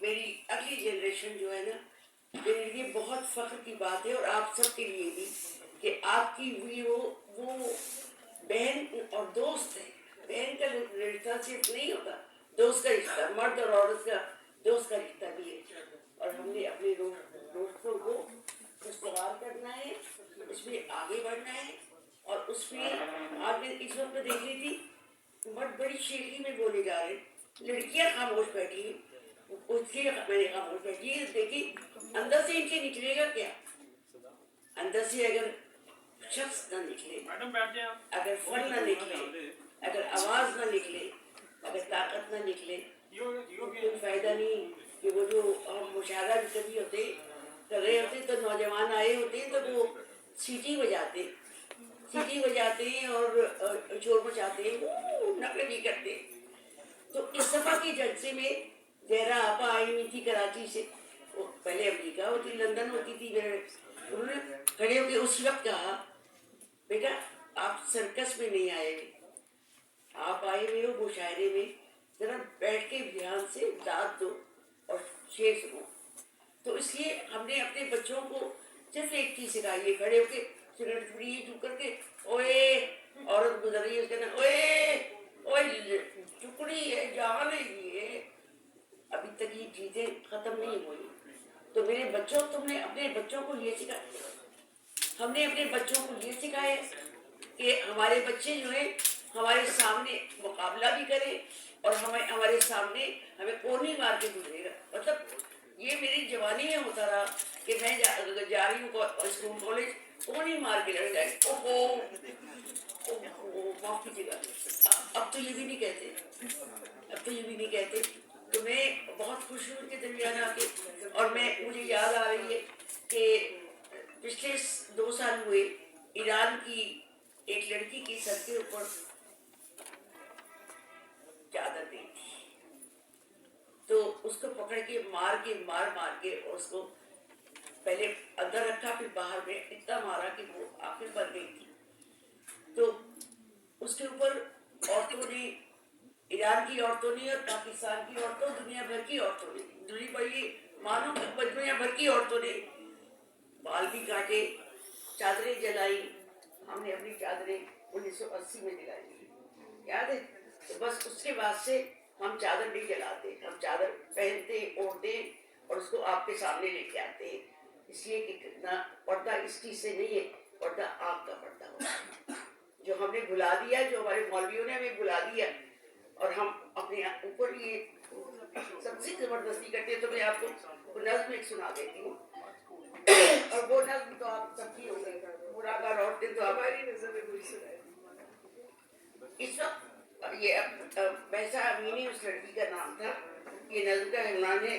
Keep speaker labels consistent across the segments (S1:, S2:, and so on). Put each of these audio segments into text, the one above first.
S1: میری اگلی جنریشن جو ہے نا، میرے لیے بہت فخر کی بات ہے، اور آپ سب کے لیے بھی، کہ آپ کی ہوئی وہ بہن اور دوست ہے. بہن کا رشتہ صرف نہیں ہوتا، دوست کا رشتہ، مرد اور عورت کا دوست کا رشتہ بھی ہے. اور ہم نے اپنے دوستوں کو استوار کرنا ہے، اس میں آگے بڑھنا ہے. اور اس میں آپ نے اس وقت دیکھ لی تھی، بہت بڑی شیخی میں بولے جا رہے، لڑکیاں خاموش بیٹھی ہیں. اس لیے میں نے خاموش بیٹھی ہے. دیکھیے اندر سے ان کے نکلے گا کیا؟ اندر سے اگر شخص نہ نکلے، اگر فن نہ نکلے، اگر آواز نہ نکلے، اگر طاقت نہ نکلے، کوئی فائدہ نہیں. کہ وہ جو ہم مشاہدہ بھی کبھی ہوتے کر رہے ہوتے تو نوجوان آئے ہوتے ہیں تو وہ سیٹی بجاتے ہیں اور شور مچاتے ہیں، نقل نہیں کرتے. تو اس دفعہ کے جلسے میں زہرا آپا آئی ہوئی تھی کراچی سے. وہ پہلے امریکہ ہوتی، لندن ہوتی تھی. انہوں نے کھڑے ہو کے اس وقت کہا، بیٹا آپ سرکس میں نہیں آئے ہوئے، آپ آئے ہوئے ہو مشاعرے میں، ذرا بیٹھ کے دھیان سے داد دو اور شعر سنو. تو اس لیے ہم نے اپنے بچوں کو صرف ایک چیز سکھائی ہے، کھڑے ہو کے سگریٹ پڑی چپ کر کے، اوے عورت گزر رہی ہے اس کے اندر، اوے اوے چکڑی ہے، جان ہے. یہ ابھی تک یہ چیزیں ختم نہیں ہوئی. تو میرے بچوں، تم نے اپنے بچوں کو یہ سکھایا، ہم نے اپنے بچوں کو یہ سکھایا کہ ہمارے بچے جو ہیں ہمارے سامنے مقابلہ بھی کریں، اور ہمارے سامنے ہمیں کون نہیں مار کے گزرے گا. مطلب یہ میری جوانی میں ہوتا رہا کہ میں جا رہی ہوں اسکول کالج، کون نہیں مار کے لڑ جائے. معاف کیجیے گا، اب تو یہ بھی نہیں کہتے. تو میں بہت خوش ہوں ان کے درمیان آ کے. اور مجھے یاد آ رہی ہے کہ پچھلے 2 سال ہوئے، ایران کی ایک لڑکی کی سر کے اوپر چادر دی تھی، تو اس کو پکڑ کے مار کے اور اس کو پہلے اندر رکھا، پھر باہر میں اتنا مارا کہ وہ آخر بن گئی تھی. تو اس کے اوپر عورتوں نے، ایران کی عورتوں نے اور پاکستان کی عورتوں، دنیا بھر کی عورتوں نے، دنیا بھر کی عورتوں نے بال بھی کاٹے، چادریں جلائی. ہم نے اپنی چادریں 1980 میں جلائی، یاد ہے. تو بس اس کے بعد سے ہم چادر نہیں جلاتے، ہم چادر پہنتے، اوڑھتے اور اس کو آپ کے سامنے لے کے آتے ہیں. اس لیے کہ کتنا پردہ اس چیز سے نہیں ہے، پردہ آپ کا پردہ ہوتا ہے جو ہم نے بھلا دیا، جو ہمارے مولویوں نے ہمیں بھلا دیا، اور ہم اپنے اوپر یہ سب سے زبردستی کرتے ہیں. تو میں آپ کو نظم ایک سنا دیتی ہوں، اور وہ نظم تو آپ سب کی ہو گئی، مراقہ لوٹتے تو ہماری نظر میں کوئی سنائے. اس وقت یہ بحثہ امینی اس لڑکی کا نام تھا. یہ نظم کا عنوان ہے،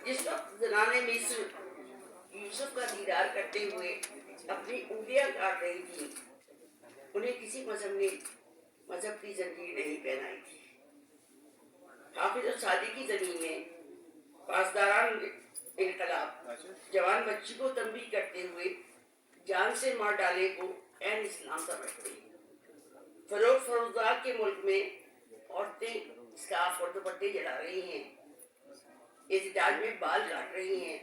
S1: جس وقت زنان مصر یوسف کا دیدار کرتے ہوئے اپنی انگلیاں کاٹ رہی تھی، انہیں کسی مذہب کی زنجیر نہیں پہنائی تھی. حافظ اور سعدی کی زمین میں پاسداران انقلاب جوان بچی کو تنبیہ کرتے ہوئے جان سے مار ڈالے کو عین اسلام سمجھتے ہیں. فروغ فروزات کے ملک میں عورتیں اسکارف اور دوپٹے جلا رہی ہیں، احتجاج میں بال کاٹ رہی ہیں.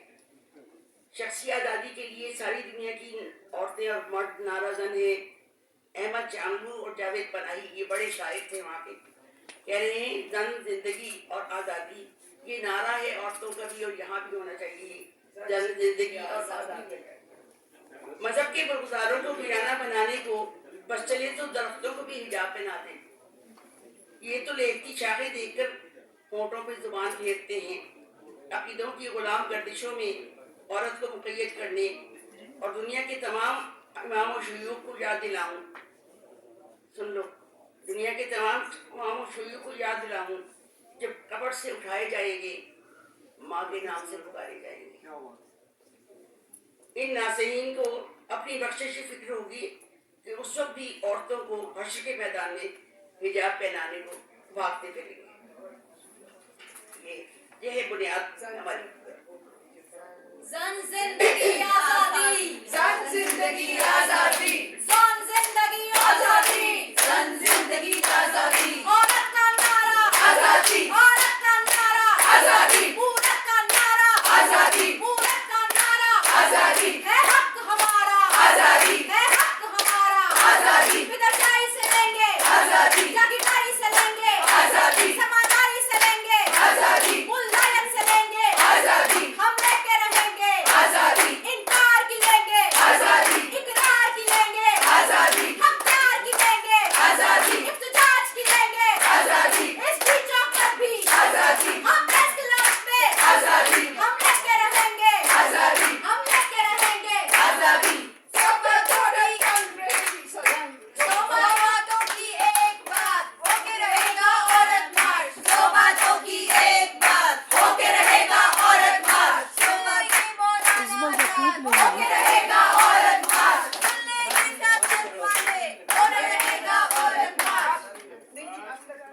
S1: شخصی آزادی کے لیے ساری دنیا کی عورتیں اور مرد نعرہ زن ہیں. احمد چانگو اور جاوید پناہی، یہ بڑے شاعر تھے وہاں کے، کہہ رہے ہیں زن، زندگی اور آزادی، یہ نعرہ ہے عورتوں کا بھی، اور یہاں بھی ہونا چاہیے زن، زندگی اور آزادی. مذہب کے برگزاروں کو ویرانہ بنانے کو بس چلے تو درختوں کو بھی حجاب پہنا دیں. یہ تو لیکتی شاخیں دیکھ کر ہونٹوں پہ زبان پھیرتے ہیں. عقیدوں کی غلام گردشوں میں عورت کو مقید کرنے اور دنیا کے تمام امام و شیوخ کو یاد دلاؤں، سن لو، دنیا کے تمام امام و شیوخ کو یاد دلاؤں، جب قبر سے اٹھائے جائیں گے ماں کے نام سے پکارے جائیں گے. ان ناصحین کو اپنی بخشش کی فکر ہوگی کہ اس وقت بھی عورتوں کو حشر کے میدان میں حجاب پہنانے کو بھاگتے پھریں گے. یہ ہے بنیاد ہماری.